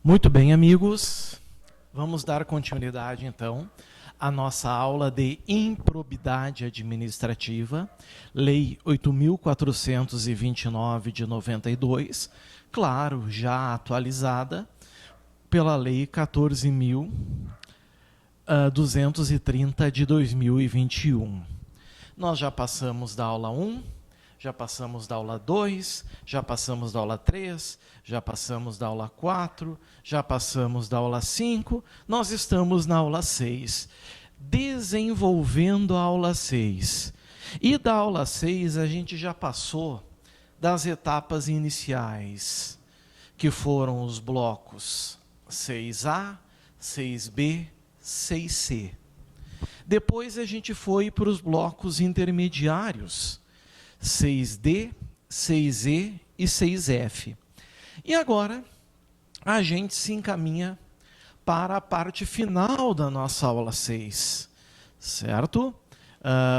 Muito bem, amigos. Vamos dar continuidade, então, à nossa aula de improbidade administrativa, Lei 8.429 de 92, claro, já atualizada pela Lei 14.230 de 2021. Nós já passamos da aula 1, já passamos da aula 2, já passamos da aula 3, já passamos da aula 4, já passamos da aula 5, nós estamos na aula 6, desenvolvendo a aula 6. E da aula 6 a gente já passou das etapas iniciais, que foram os blocos 6A, 6B, 6C. Depois a gente foi para os blocos intermediários, 6D, 6E e 6F. E agora a gente se encaminha para a parte final da nossa aula 6, certo?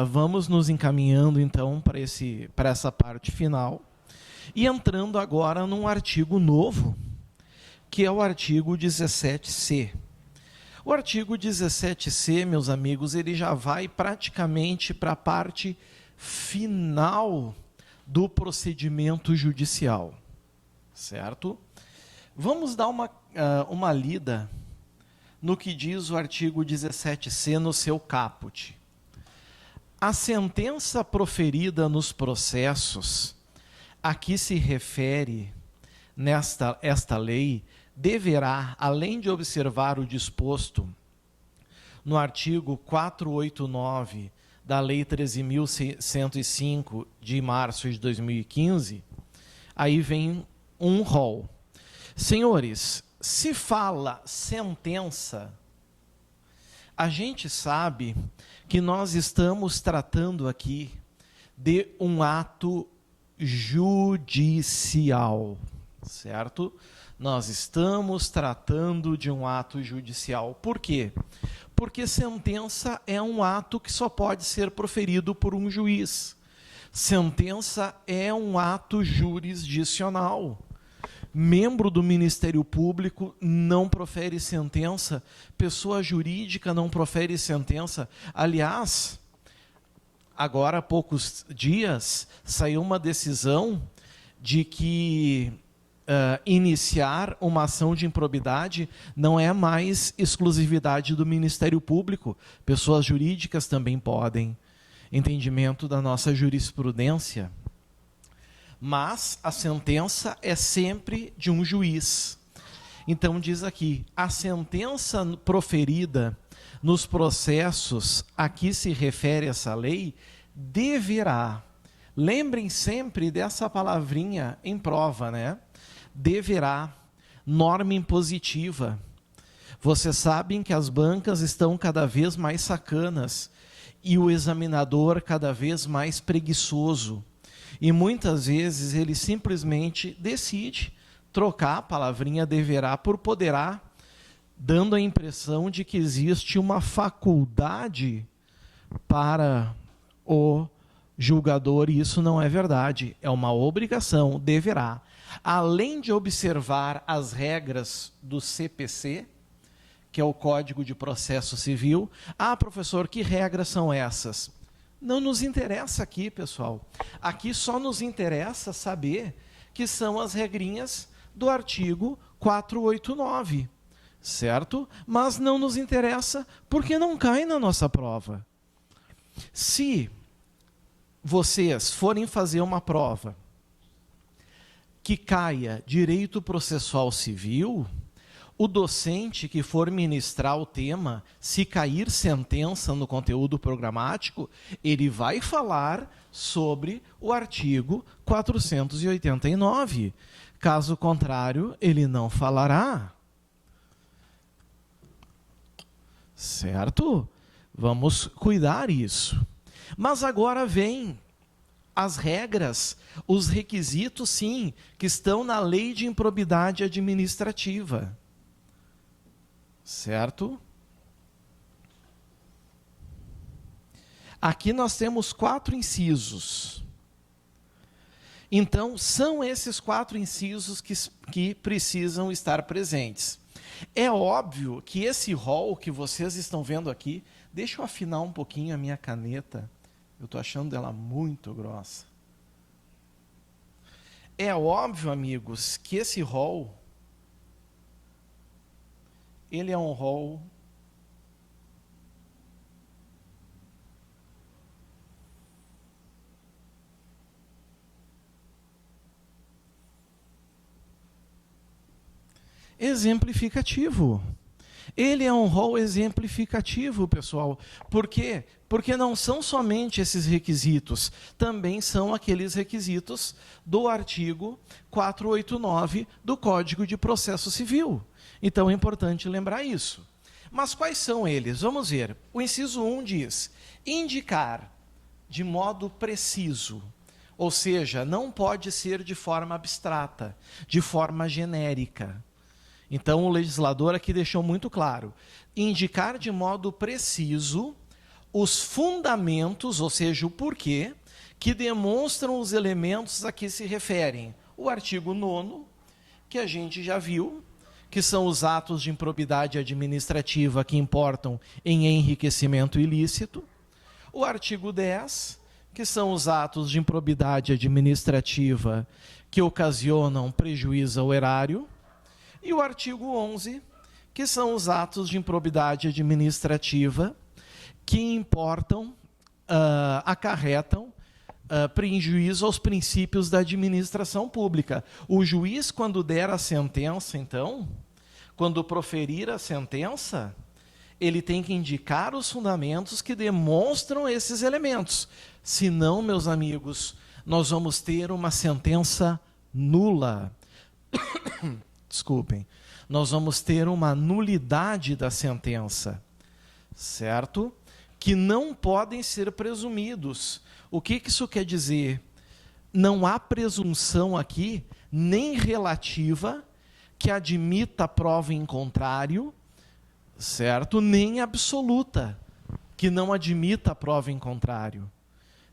Vamos nos encaminhando então para essa parte final e entrando agora num artigo novo, que é o artigo 17C. O artigo 17C, meus amigos, ele já vai praticamente para a parte final do procedimento judicial, certo? Vamos dar uma lida no que diz o artigo 17C no seu caput. A sentença proferida nos processos a que se refere esta lei deverá, além de observar o disposto no artigo 489 da Lei 13.105 de março de 2015, aí vem um rol. Senhores, se fala sentença, a gente sabe que nós estamos tratando aqui de um ato judicial, certo? Nós estamos tratando de um ato judicial. Por quê? Porque sentença é um ato que só pode ser proferido por um juiz. Sentença é um ato jurisdicional. Membro do Ministério Público não profere sentença, pessoa jurídica não profere sentença. Aliás, agora há poucos dias, saiu uma decisão de que iniciar uma ação de improbidade não é mais exclusividade do Ministério Público. Pessoas jurídicas também podem. Entendimento da nossa jurisprudência. Mas a sentença é sempre de um juiz. Então diz aqui, a sentença proferida nos processos a que se refere essa lei deverá. Lembrem sempre dessa palavrinha em prova, né? Deverá, norma impositiva. Vocês sabem que as bancas estão cada vez mais sacanas e o examinador cada vez mais preguiçoso. E muitas vezes ele simplesmente decide trocar a palavrinha deverá por poderá, dando a impressão de que existe uma faculdade para o julgador, e isso não é verdade, é uma obrigação, deverá. Além de observar as regras do CPC, que é o Código de Processo Civil, professor, que regras são essas? Não nos interessa aqui, pessoal. Aqui só nos interessa saber que são as regrinhas do artigo 489, certo? Mas não nos interessa porque não cai na nossa prova. Se vocês forem fazer uma prova que caia direito processual civil, o docente que for ministrar o tema, se cair sentença no conteúdo programático, ele vai falar sobre o artigo 489. Caso contrário, ele não falará. Certo? Vamos cuidar isso. Mas agora vem as regras, os requisitos, sim, que estão na Lei de Improbidade Administrativa. Certo? Aqui nós temos 4 incisos. Então, são esses 4 incisos que precisam estar presentes. É óbvio que esse rol que vocês estão vendo aqui, deixa eu afinar um pouquinho a minha caneta, eu estou achando ela muito grossa. É óbvio, amigos, que esse rol, ele é um rol exemplificativo. Ele é um rol exemplificativo, pessoal. Por quê? Porque não são somente esses requisitos, também são aqueles requisitos do artigo 489 do Código de Processo Civil. Então é importante lembrar isso. Mas quais são eles? Vamos ver. O inciso 1 diz: indicar de modo preciso, ou seja, não pode ser de forma abstrata, de forma genérica. Então, o legislador aqui deixou muito claro: indicar de modo preciso os fundamentos, ou seja, o porquê, que demonstram os elementos a que se referem. O artigo 9º, que a gente já viu, que são os atos de improbidade administrativa que importam em enriquecimento ilícito. O artigo 10, que são os atos de improbidade administrativa que ocasionam prejuízo ao erário. E o artigo 11, que são os atos de improbidade administrativa que importam, acarretam prejuízo aos princípios da administração pública. O juiz, quando der a sentença, então, quando proferir a sentença, ele tem que indicar os fundamentos que demonstram esses elementos. Senão, meus amigos, nós vamos ter uma sentença nula. Desculpem, nós vamos ter uma nulidade da sentença, certo? Que não podem ser presumidos. O que isso quer dizer? Não há presunção aqui, nem relativa, que admita prova em contrário, certo? Nem absoluta, que não admita prova em contrário.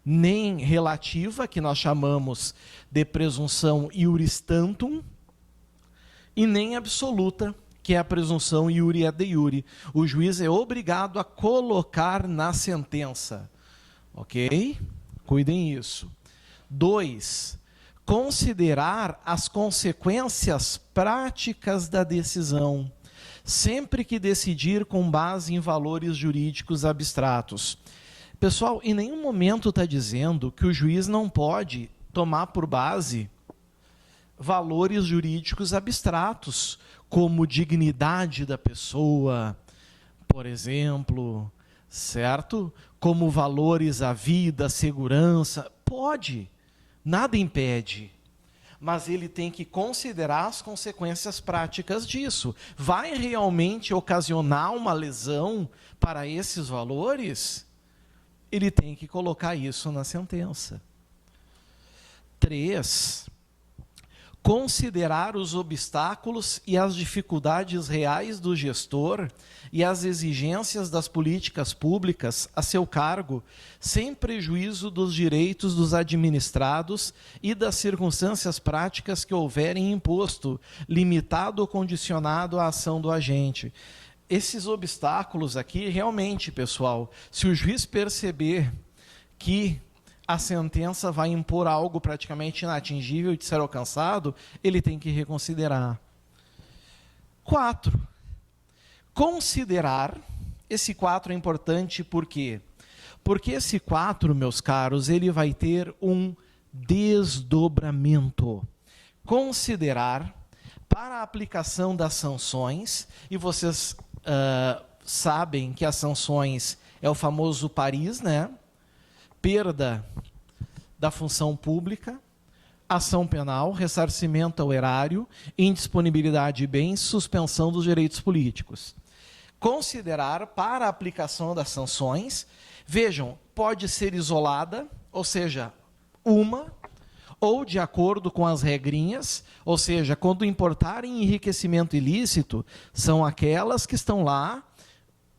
Nem relativa, que nós chamamos de presunção iuris tantum, e nem absoluta, que é a presunção iuri ad iure. O juiz é obrigado a colocar na sentença. Ok? Cuidem isso. 2. Considerar as consequências práticas da decisão, sempre que decidir com base em valores jurídicos abstratos. Pessoal, em nenhum momento está dizendo que o juiz não pode tomar por base valores jurídicos abstratos, como dignidade da pessoa, por exemplo, certo? Como valores à vida, à segurança. Pode, nada impede. Mas ele tem que considerar as consequências práticas disso. Vai realmente ocasionar uma lesão para esses valores? Ele tem que colocar isso na sentença. 3. Considerar os obstáculos e as dificuldades reais do gestor e as exigências das políticas públicas a seu cargo, sem prejuízo dos direitos dos administrados e das circunstâncias práticas que houverem imposto, limitado ou condicionado à ação do agente. Esses obstáculos aqui, realmente, pessoal, se o juiz perceber que a sentença vai impor algo praticamente inatingível de ser alcançado, ele tem que reconsiderar. 4. Considerar, esse 4 é importante por quê? Porque esse 4, meus caros, ele vai ter um desdobramento. Considerar para a aplicação das sanções, e vocês sabem que as sanções é o famoso Paris, né? Perda da função pública, ação penal, ressarcimento ao erário, indisponibilidade de bens, suspensão dos direitos políticos. Considerar para a aplicação das sanções, vejam, pode ser isolada, ou seja, uma, ou de acordo com as regrinhas, ou seja, quando importarem enriquecimento ilícito, são aquelas que estão lá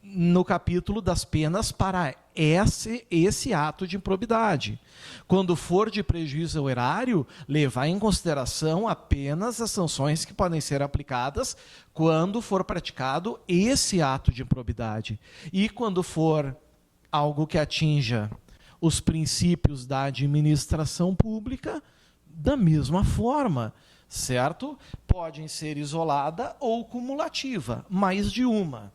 no capítulo das penas para esse ato de improbidade. Quando for de prejuízo ao erário, levar em consideração apenas as sanções que podem ser aplicadas quando for praticado esse ato de improbidade. E quando for algo que atinja os princípios da administração pública, da mesma forma, certo? Podem ser isolada ou cumulativa, mais de uma.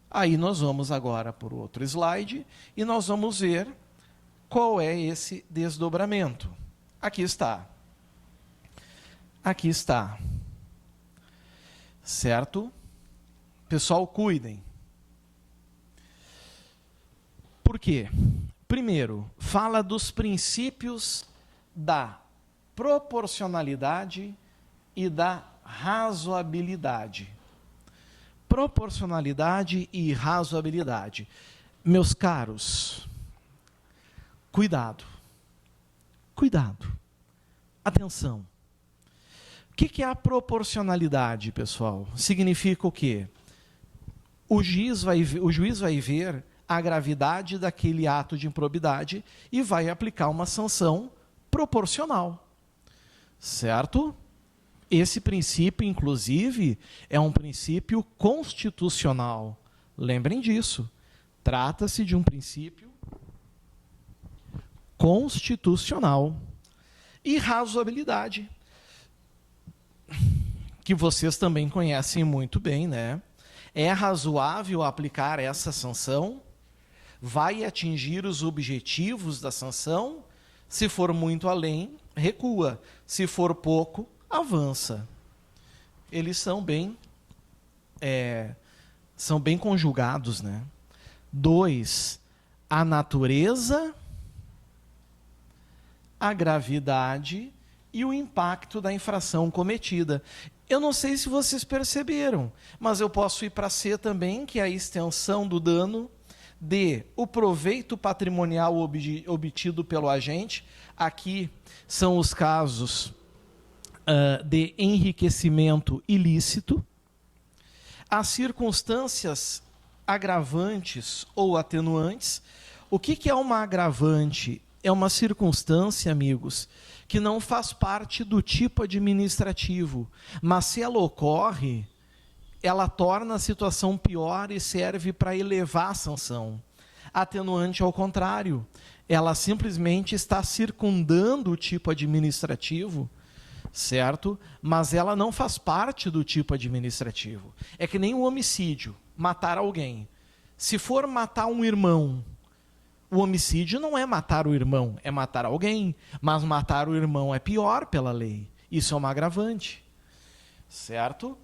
Aí nós vamos agora para o outro slide e nós vamos ver qual é esse desdobramento. Aqui está. Aqui está. Certo? Pessoal, cuidem. Por quê? Primeiro, fala dos princípios da proporcionalidade e da razoabilidade. Proporcionalidade e razoabilidade. Meus caros, cuidado. Cuidado. Atenção. O que é a proporcionalidade, pessoal? Significa o quê? O juiz vai ver a gravidade daquele ato de improbidade e vai aplicar uma sanção proporcional. Certo? Esse princípio, inclusive, é um princípio constitucional. Lembrem disso. Trata-se de um princípio constitucional. E razoabilidade, que vocês também conhecem muito bem, né? É razoável aplicar essa sanção? Vai atingir os objetivos da sanção? Se for muito além, recua. Se for pouco, avança. Eles são bem conjugados, né? 2, a natureza, a gravidade e o impacto da infração cometida. Eu não sei se vocês perceberam, mas eu posso ir para C também, que é a extensão do dano. D, o proveito patrimonial obtido pelo agente. Aqui são os casos de enriquecimento ilícito. As circunstâncias agravantes ou atenuantes. O que é uma agravante? É uma circunstância, amigos, que não faz parte do tipo administrativo, mas se ela ocorre, ela torna a situação pior e serve para elevar a sanção. Atenuante, ao contrário, ela simplesmente está circundando o tipo administrativo, certo? Mas ela não faz parte do tipo administrativo. É que nem o homicídio, matar alguém. Se for matar um irmão, o homicídio não é matar o irmão, é matar alguém, mas matar o irmão é pior pela lei. Isso é uma agravante, certo?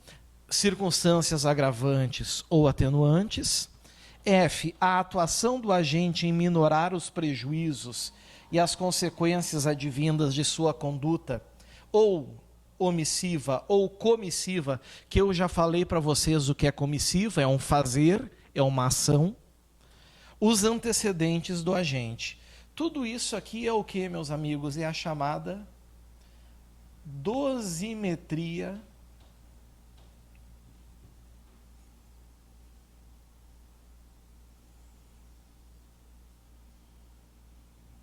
Circunstâncias agravantes ou atenuantes. F, a atuação do agente em minorar os prejuízos e as consequências advindas de sua conduta, ou omissiva ou comissiva, que eu já falei para vocês o que é comissiva, é um fazer, é uma ação. Os antecedentes do agente. Tudo isso aqui é o que, meus amigos? É a chamada dosimetria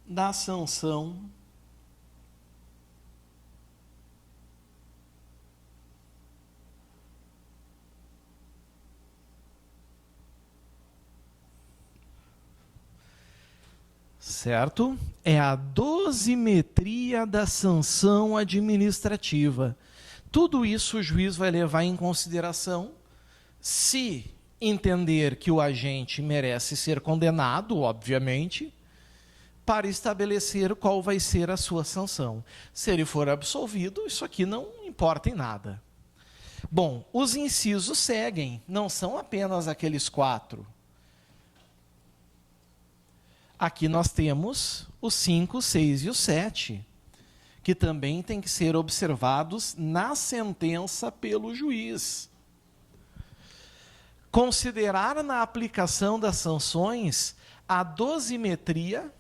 da sanção certo? É a dosimetria da sanção administrativa. Tudo isso o juiz vai levar em consideração se entender que o agente merece ser condenado, obviamente, para estabelecer qual vai ser a sua sanção. Se ele for absolvido, isso aqui não importa em nada. Bom, os incisos seguem, não são apenas aqueles 4. Aqui nós temos os 5, 6 e o 7, que também têm que ser observados na sentença pelo juiz. Considerar na aplicação das sanções a dosimetria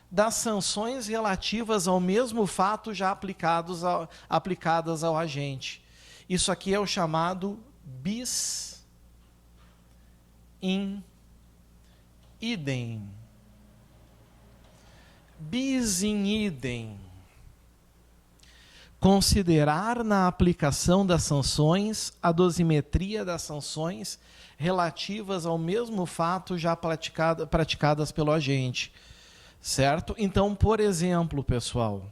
das sanções relativas ao mesmo fato já aplicadas ao agente. Isso aqui é o chamado bis in idem. Bis in idem. Considerar na aplicação das sanções a dosimetria das sanções relativas ao mesmo fato já praticadas pelo agente. Certo? Então, por exemplo, pessoal,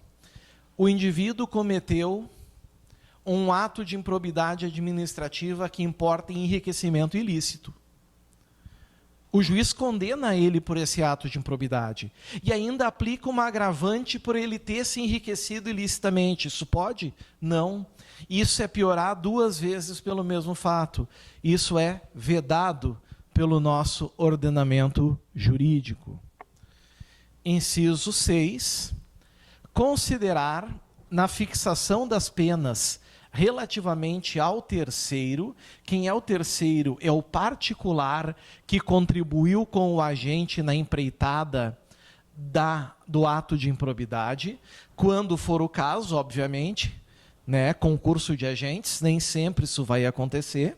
o indivíduo cometeu um ato de improbidade administrativa que importa em enriquecimento ilícito. O juiz condena ele por esse ato de improbidade e ainda aplica uma agravante por ele ter se enriquecido ilicitamente. Isso pode? Não. Isso é piorar 2 vezes pelo mesmo fato. Isso é vedado pelo nosso ordenamento jurídico. Inciso 6. Considerar na fixação das penas relativamente ao terceiro. Quem é o terceiro? É o particular que contribuiu com o agente na empreitada do ato de improbidade, quando for o caso, obviamente, né, concurso de agentes, nem sempre isso vai acontecer.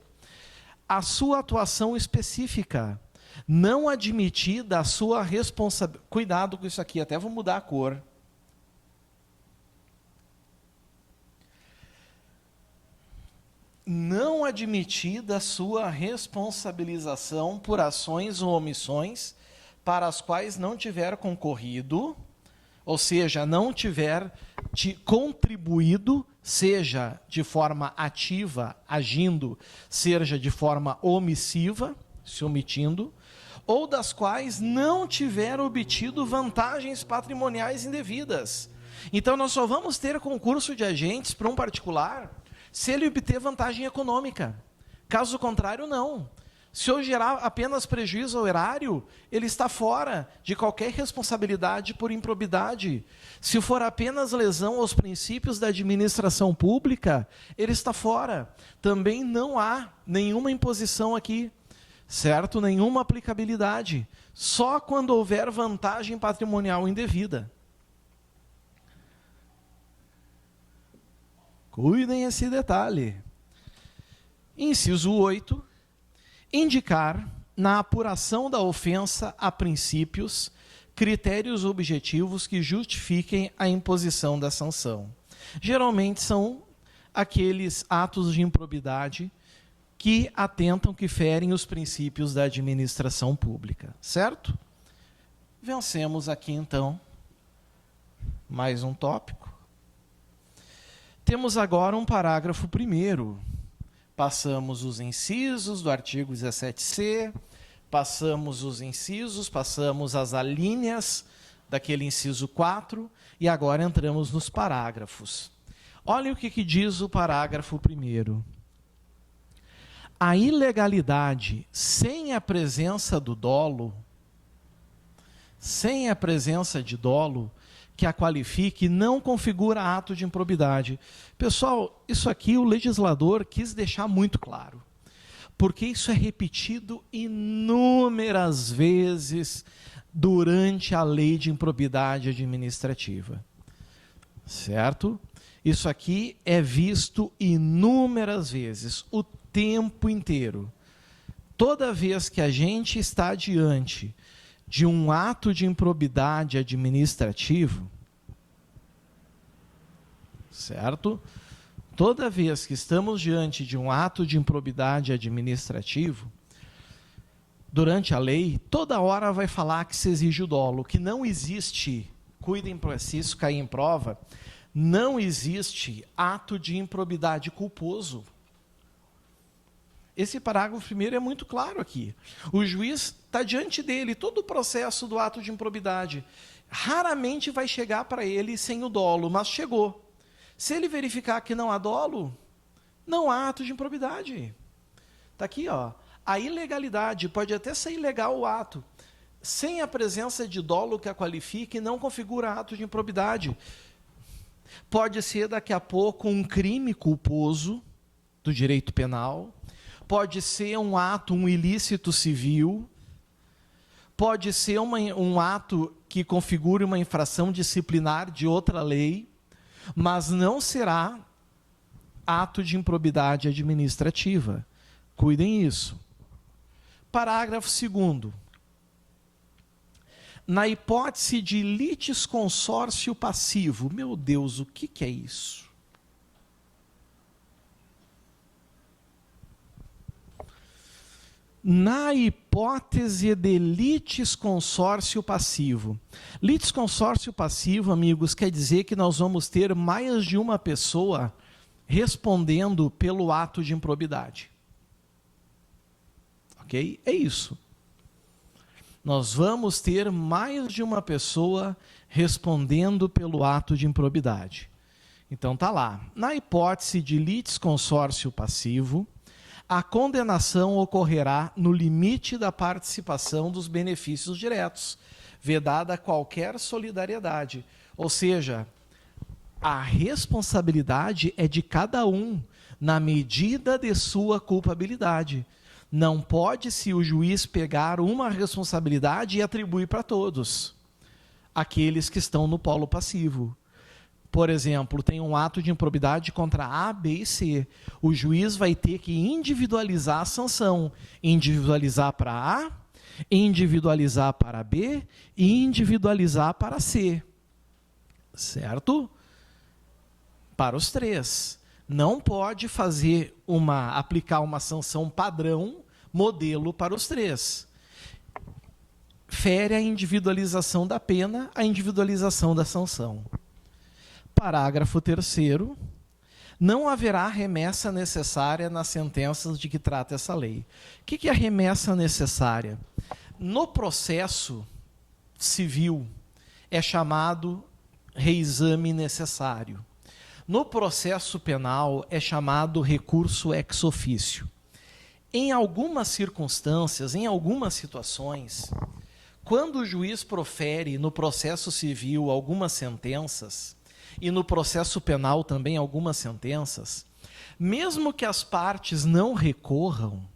A sua atuação específica, não admitida a sua responsabilidade. Cuidado com isso aqui, até vou mudar a cor. Não admitida a sua responsabilização por ações ou omissões para as quais não tiver concorrido, ou seja, não tiver contribuído, seja de forma ativa, agindo, seja de forma omissiva, se omitindo, ou das quais não tiver obtido vantagens patrimoniais indevidas. Então, nós só vamos ter concurso de agentes para um particular se ele obter vantagem econômica. Caso contrário, não. Se eu gerar apenas prejuízo ao erário, ele está fora de qualquer responsabilidade por improbidade. Se for apenas lesão aos princípios da administração pública, ele está fora. Também não há nenhuma imposição aqui, certo? Nenhuma aplicabilidade. Só quando houver vantagem patrimonial indevida. Cuidem esse detalhe. Inciso 8. Indicar, na apuração da ofensa a princípios, critérios objetivos que justifiquem a imposição da sanção. Geralmente são aqueles atos de improbidade que atentam, que ferem os princípios da administração pública. Certo? Vencemos aqui, então, mais um tópico. Temos agora um parágrafo 1º. Passamos os incisos do artigo 17C, passamos os incisos, passamos as alíneas daquele inciso 4 e agora entramos nos parágrafos. Olha o que diz o parágrafo 1º. A ilegalidade sem a presença do dolo, sem a presença de dolo, que a qualifique, não configura ato de improbidade. Pessoal, isso aqui o legislador quis deixar muito claro, porque isso é repetido inúmeras vezes durante a lei de improbidade administrativa. Certo? Isso aqui é visto inúmeras vezes, o tempo inteiro. Toda vez que a gente está diante de um ato de improbidade administrativo, certo? Toda vez que estamos diante de um ato de improbidade administrativo, durante a lei, toda hora vai falar que se exige o dolo, que não existe, cuidem para se isso cair em prova, não existe ato de improbidade culposo. Esse parágrafo 1º é muito claro aqui. O juiz está diante dele, todo o processo do ato de improbidade. Raramente vai chegar para ele sem o dolo, mas chegou. Se ele verificar que não há dolo, não há ato de improbidade. Está aqui, ó. A ilegalidade, pode até ser ilegal o ato, sem a presença de dolo que a qualifique, não configura ato de improbidade. Pode ser daqui a pouco um crime culposo do direito penal, pode ser um ato, um ilícito civil, pode ser um ato que configure uma infração disciplinar de outra lei, mas não será ato de improbidade administrativa. Cuidem isso. Parágrafo 2º. na hipótese de litisconsórcio passivo. Meu Deus, o que é isso? Na hipótese de litisconsórcio passivo. Litisconsórcio passivo, amigos, quer dizer que nós vamos ter mais de uma pessoa respondendo pelo ato de improbidade. Ok? É isso. Nós vamos ter mais de uma pessoa respondendo pelo ato de improbidade. Então tá lá. Na hipótese de litisconsórcio passivo, a condenação ocorrerá no limite da participação dos benefícios diretos, vedada qualquer solidariedade. Ou seja, a responsabilidade é de cada um, na medida de sua culpabilidade. Não pode-se o juiz pegar uma responsabilidade e atribuir para todos, aqueles que estão no polo passivo. Por exemplo, tem um ato de improbidade contra A, B e C. O juiz vai ter que individualizar a sanção. Individualizar para A, individualizar para B e individualizar para C. Certo? Para os três. Não pode aplicar uma sanção padrão, modelo para os três. Fere a individualização da pena, a individualização da sanção. Parágrafo 3º. Não haverá remessa necessária nas sentenças de que trata essa lei. O que é a remessa necessária? No processo civil é chamado reexame necessário. No processo penal é chamado recurso ex officio. Em algumas circunstâncias, em algumas situações, quando o juiz profere no processo civil algumas sentenças, e no processo penal também algumas sentenças, mesmo que as partes não recorram,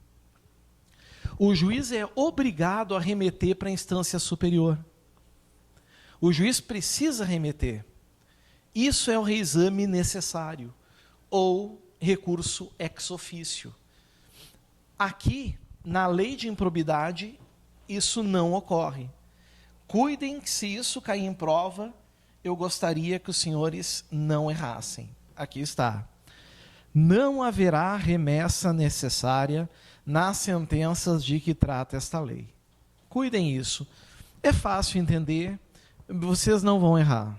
o juiz é obrigado a remeter para a instância superior. O juiz precisa remeter. Isso é o reexame necessário, ou recurso ex officio. Aqui, na lei de improbidade, isso não ocorre. Cuidem que, se isso cair em prova, eu gostaria que os senhores não errassem. Aqui está. Não haverá remessa necessária nas sentenças de que trata esta lei. Cuidem isso. É fácil entender, vocês não vão errar.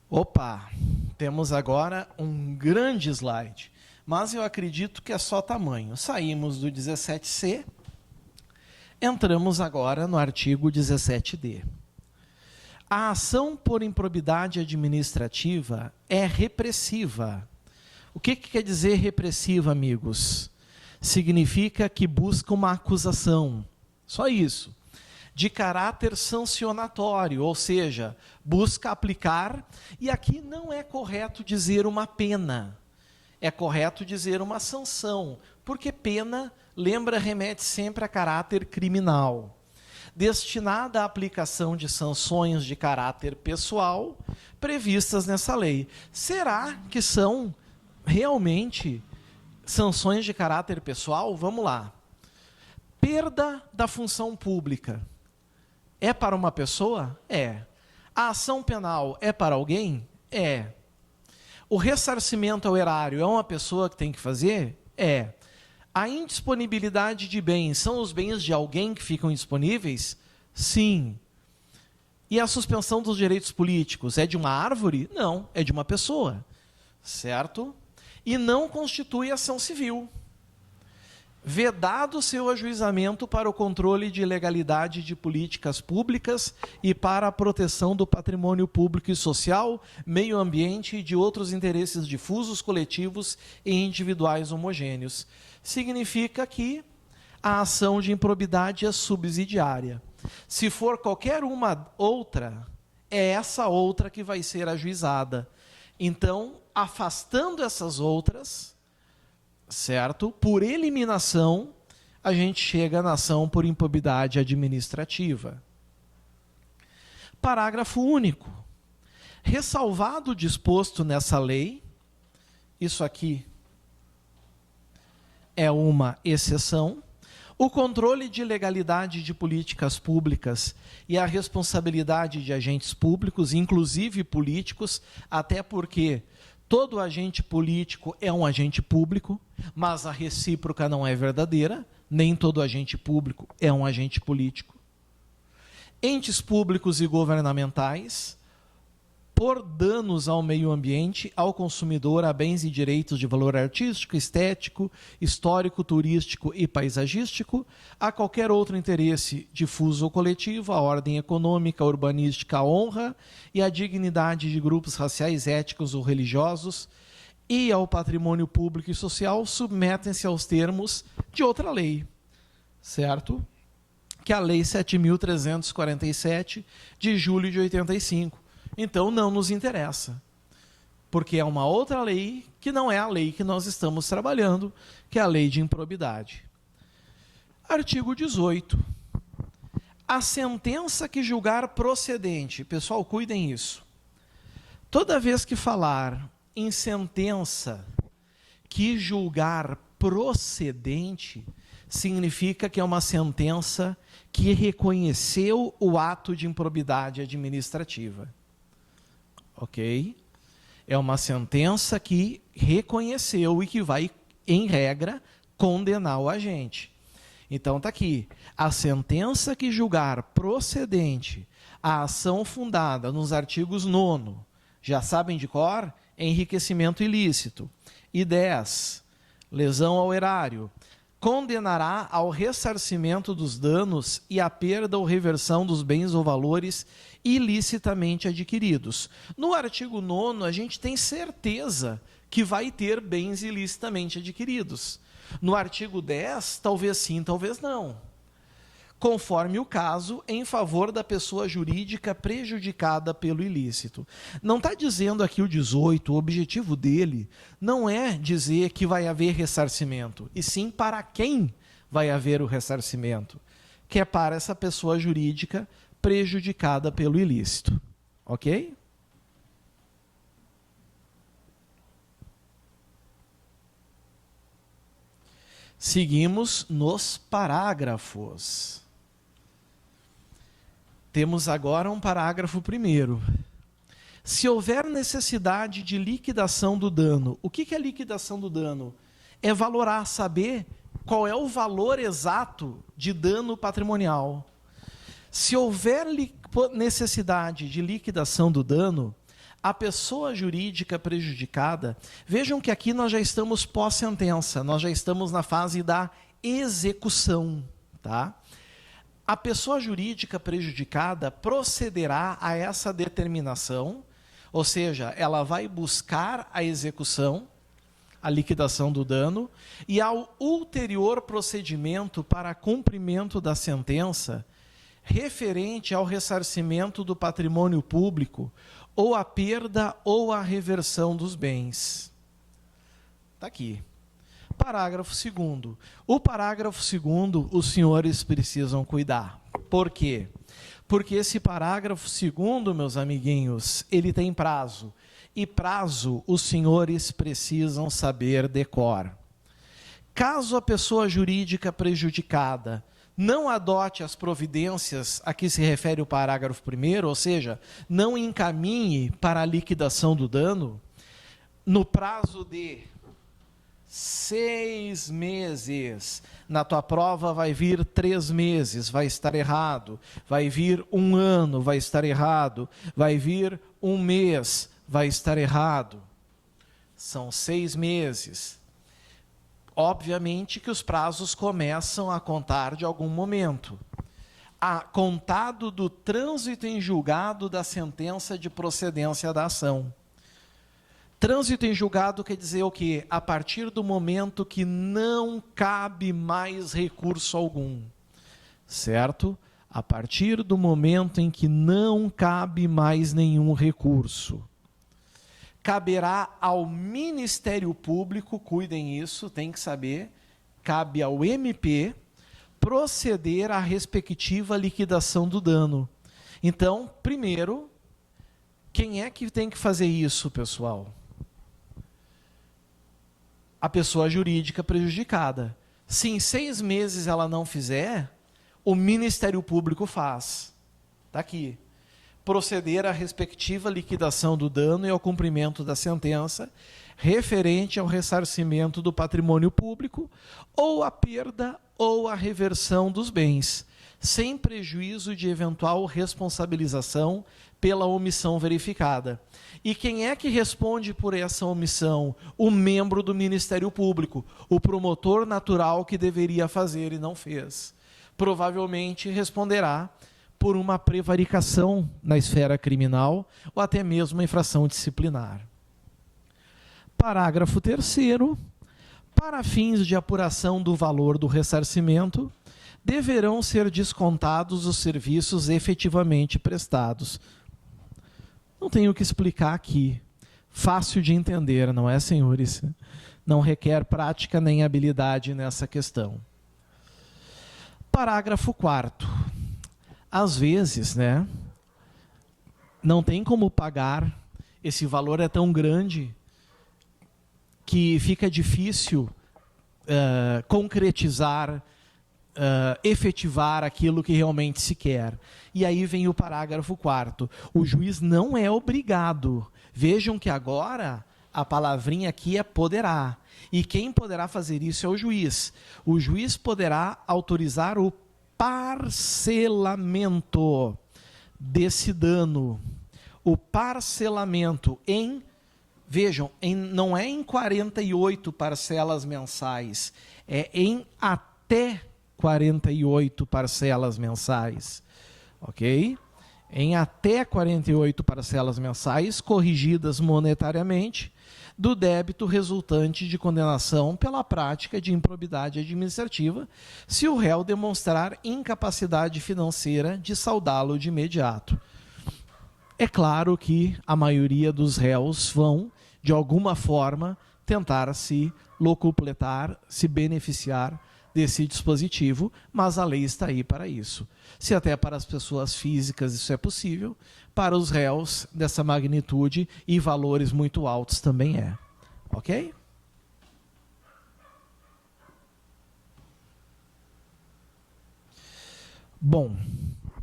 Opa, temos agora um grande slide. Mas eu acredito que é só tamanho. Saímos do 17C, entramos agora no artigo 17D. A ação por improbidade administrativa é repressiva. O que quer dizer repressiva, amigos? Significa que busca uma acusação. Só isso. De caráter sancionatório, ou seja, busca aplicar, e aqui não é correto dizer uma pena. É correto dizer uma sanção, porque pena, remete sempre a caráter criminal, destinada à aplicação de sanções de caráter pessoal previstas nessa lei. Será que são realmente sanções de caráter pessoal? Vamos lá. Perda da função pública. É para uma pessoa? É. A ação penal é para alguém? É. O ressarcimento ao erário é uma pessoa que tem que fazer? É. A indisponibilidade de bens são os bens de alguém que ficam indisponíveis? Sim. E a suspensão dos direitos políticos é de uma árvore? Não, é de uma pessoa. Certo? E não constitui ação civil. Vedado seu ajuizamento para o controle de legalidade de políticas públicas e para a proteção do patrimônio público e social, meio ambiente e de outros interesses difusos, coletivos e individuais homogêneos. Significa que a ação de improbidade é subsidiária. Se for qualquer uma outra, é essa outra que vai ser ajuizada. Então, afastando essas outras, certo? Por eliminação, a gente chega na ação por improbidade administrativa. Parágrafo único. Ressalvado o disposto nessa lei, isso aqui é uma exceção. O controle de legalidade de políticas públicas e a responsabilidade de agentes públicos, inclusive políticos, até porque todo agente político é um agente público, mas a recíproca não é verdadeira, nem todo agente público é um agente político. Entes públicos e governamentais, por danos ao meio ambiente, ao consumidor, a bens e direitos de valor artístico, estético, histórico, turístico e paisagístico, a qualquer outro interesse difuso ou coletivo, a ordem econômica, urbanística, a honra e a dignidade de grupos raciais, étnicos ou religiosos, e ao patrimônio público e social, submetem-se aos termos de outra lei, certo? Que é a Lei 7.347, de julho de 85. Então, não nos interessa, porque é uma outra lei que não é a lei que nós estamos trabalhando, que é a lei de improbidade. Artigo 18. A sentença que julgar procedente, pessoal, cuidem isso. Toda vez que falar em sentença que julgar procedente, significa que é uma sentença que reconheceu o ato de improbidade administrativa. Ok? É uma sentença que reconheceu e que vai, em regra, condenar o agente. Então, está aqui. A sentença que julgar procedente a ação fundada nos artigos 9º, já sabem de cor, enriquecimento ilícito, e 10, lesão ao erário, condenará ao ressarcimento dos danos e à perda ou reversão dos bens ou valores ilicitamente adquiridos. No artigo 9º, a gente tem certeza que vai ter bens ilicitamente adquiridos. No artigo 10, talvez sim, talvez não. Conforme o caso, em favor da pessoa jurídica prejudicada pelo ilícito. Não está dizendo aqui o 18, o objetivo dele não é dizer que vai haver ressarcimento, e sim para quem vai haver o ressarcimento, que é para essa pessoa jurídica prejudicada pelo ilícito. Ok? Seguimos nos parágrafos. Temos agora um parágrafo primeiro. Se houver necessidade de liquidação do dano, o que é liquidação do dano? É valorar, saber qual é o valor exato de dano patrimonial. Se houver necessidade de liquidação do dano, a pessoa jurídica prejudicada, vejam que aqui nós já estamos pós-sentença, nós já estamos na fase da execução, tá? A pessoa jurídica prejudicada procederá a essa determinação, ou seja, ela vai buscar a execução, a liquidação do dano, e ao ulterior procedimento para cumprimento da sentença, referente ao ressarcimento do patrimônio público, ou a perda ou a reversão dos bens. Está aqui. Parágrafo 2º. O parágrafo 2º, os senhores precisam cuidar. Por quê? Porque esse parágrafo 2º, meus amiguinhos, ele tem prazo. E prazo os senhores precisam saber de cor. Caso a pessoa jurídica prejudicada não adote as providências a que se refere o parágrafo 1º, ou seja, não encaminhe para a liquidação do dano, no prazo de 6 meses, na tua prova vai vir 3 meses, vai estar errado, vai vir 1 ano, vai estar errado, vai vir 1 mês, vai estar errado. São 6 meses. Obviamente que os prazos começam a contar de algum momento. Contado do trânsito em julgado da sentença de procedência da ação. Trânsito em julgado quer dizer o quê? A partir do momento que não cabe mais recurso algum. Certo? A partir do momento em que não cabe mais nenhum recurso. Caberá ao Ministério Público, cuidem isso, tem que saber, cabe ao MP proceder à respectiva liquidação do dano. Então, primeiro, quem é que tem que fazer isso, pessoal? a pessoa jurídica prejudicada. Se em 6 meses ela não fizer, o Ministério Público faz. Está aqui. Proceder à respectiva liquidação do dano e ao cumprimento da sentença referente ao ressarcimento do patrimônio público ou a perda ou a reversão dos bens, sem prejuízo de eventual responsabilização pela omissão verificada. E quem é que responde por essa omissão? O membro do Ministério Público, o promotor natural que deveria fazer e não fez. Provavelmente responderá por uma prevaricação na esfera criminal ou até mesmo uma infração disciplinar. Parágrafo 3º. Para fins de apuração do valor do ressarcimento, deverão ser descontados os serviços efetivamente prestados. Não tenho o que explicar aqui. Fácil de entender, não é, senhores? Não requer prática nem habilidade nessa questão. Parágrafo 4º. Às vezes, né, não tem como pagar, esse valor é tão grande que fica difícil concretizar, efetivar aquilo que realmente se quer. E aí vem o parágrafo 4º. O juiz não é obrigado. Vejam que agora a palavrinha aqui é poderá. E quem poderá fazer isso é o juiz. O juiz poderá autorizar o parcelamento desse dano. O parcelamento em, vejam, não é em 48 parcelas mensais, é em até 48 parcelas mensais, ok? Em até 48 parcelas mensais, corrigidas monetariamente, do débito resultante de condenação pela prática de improbidade administrativa, se o réu demonstrar incapacidade financeira de saldá-lo de imediato. É claro que a maioria dos réus vão, de alguma forma, tentar se locupletar, se beneficiar desse dispositivo, mas a lei está aí para isso. Se até para as pessoas físicas isso é possível, para os réus dessa magnitude e valores muito altos também é. Ok? Bom,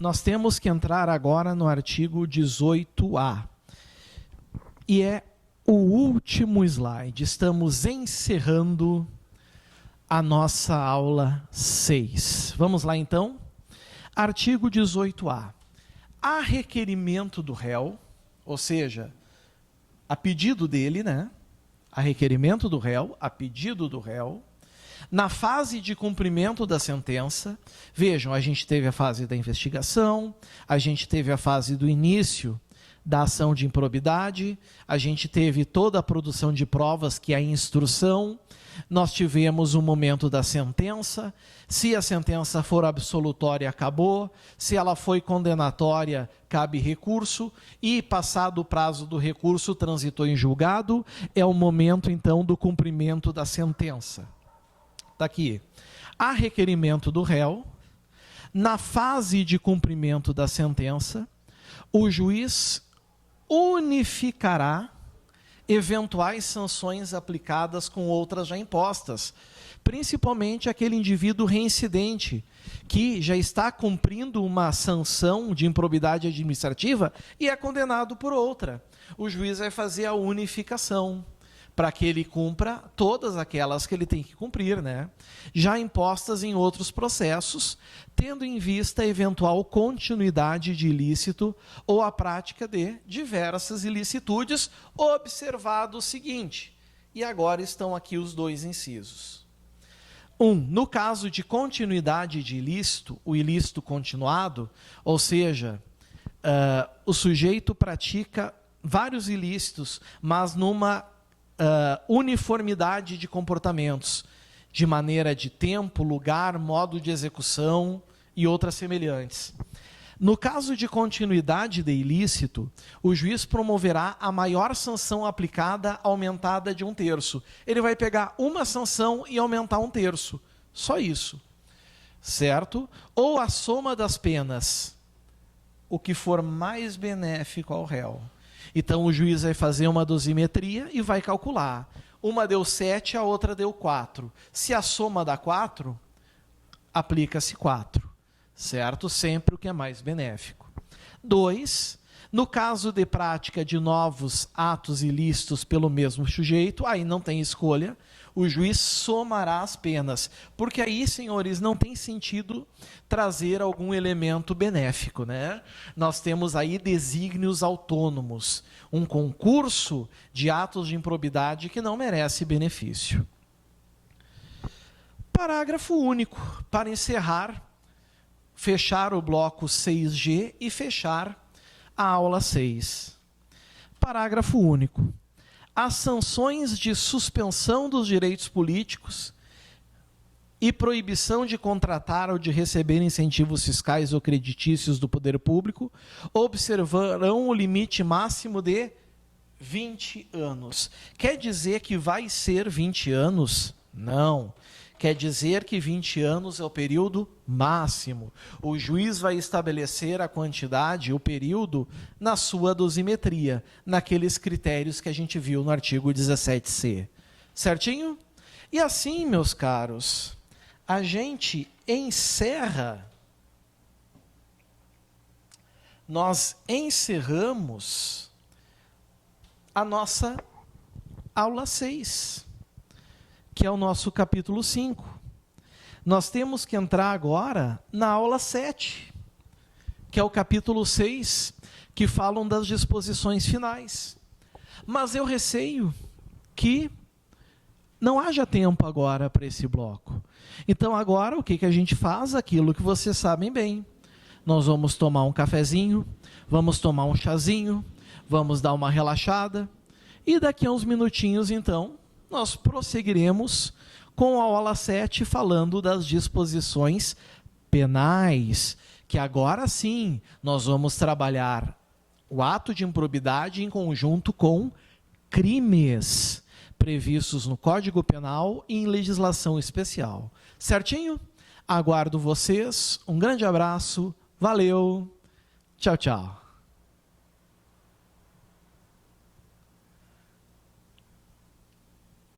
nós temos que entrar agora no artigo 18A. E é o último slide. Estamos encerrando a nossa aula 6. Vamos lá, então? Artigo 18A. A requerimento do réu, ou seja, a pedido dele, né? A requerimento do réu, a pedido do réu, na fase de cumprimento da sentença, vejam, a gente teve a fase da investigação, a gente teve a fase do início da ação de improbidade, a gente teve toda a produção de provas, que é a instrução, nós tivemos o momento da sentença, se a sentença for absolutória, acabou, se ela foi condenatória, cabe recurso, e passado o prazo do recurso, transitou em julgado, é o momento, então, do cumprimento da sentença. Está aqui. A requerimento do réu, na fase de cumprimento da sentença, o juiz unificará eventuais sanções aplicadas com outras já impostas, principalmente aquele indivíduo reincidente que já está cumprindo uma sanção de improbidade administrativa e é condenado por outra. O juiz vai fazer a unificação para que ele cumpra todas aquelas que ele tem que cumprir, né? Já impostas em outros processos, tendo em vista a eventual continuidade de ilícito ou a prática de diversas ilicitudes, observado o seguinte, e agora estão aqui os dois incisos. No caso de continuidade de ilícito, o ilícito continuado, ou seja, o sujeito pratica vários ilícitos, mas numa uniformidade de comportamentos, de maneira de tempo, lugar, modo de execução e outras semelhantes. No caso de continuidade de ilícito, o juiz promoverá a maior sanção aplicada aumentada de 1/3. Ele vai pegar uma sanção e aumentar 1/3. Só isso. Certo? Ou a soma das penas, o que for mais benéfico ao réu. Então, o juiz vai fazer uma dosimetria e vai calcular. Uma deu 7, a outra deu 4. Se a soma dá 4, aplica-se 4, certo? Sempre o que é mais benéfico. 2, no caso de prática de novos atos ilícitos pelo mesmo sujeito, aí não tem escolha, o juiz somará as penas, porque aí, senhores, não tem sentido trazer algum elemento benéfico, né? Nós temos aí desígnios autônomos, um concurso de atos de improbidade que não merece benefício. Parágrafo único, para encerrar, fechar o bloco 6G e fechar a aula 6. Parágrafo único. As sanções de suspensão dos direitos políticos e proibição de contratar ou de receber incentivos fiscais ou creditícios do poder público observarão o limite máximo de 20 anos. Quer dizer que vai ser 20 anos? Não. Quer dizer que 20 anos é o período máximo. O juiz vai estabelecer a quantidade, o período, na sua dosimetria, naqueles critérios que a gente viu no artigo 17C. Certinho? E assim, meus caros, a gente encerra, nós encerramos a nossa aula 6. Que é o nosso capítulo 5. Nós temos que entrar agora na aula 7, que é o capítulo 6, que falam das disposições finais. Mas eu receio que não haja tempo agora para esse bloco. Então agora o que a gente faz? Aquilo que vocês sabem bem. Nós vamos tomar um cafezinho, vamos tomar um chazinho, vamos dar uma relaxada, e daqui a uns minutinhos, então, nós prosseguiremos com a aula 7, falando das disposições penais, que agora sim nós vamos trabalhar o ato de improbidade em conjunto com crimes previstos no Código Penal e em legislação especial. Certinho? Aguardo vocês. Um grande abraço. Valeu. Tchau, tchau.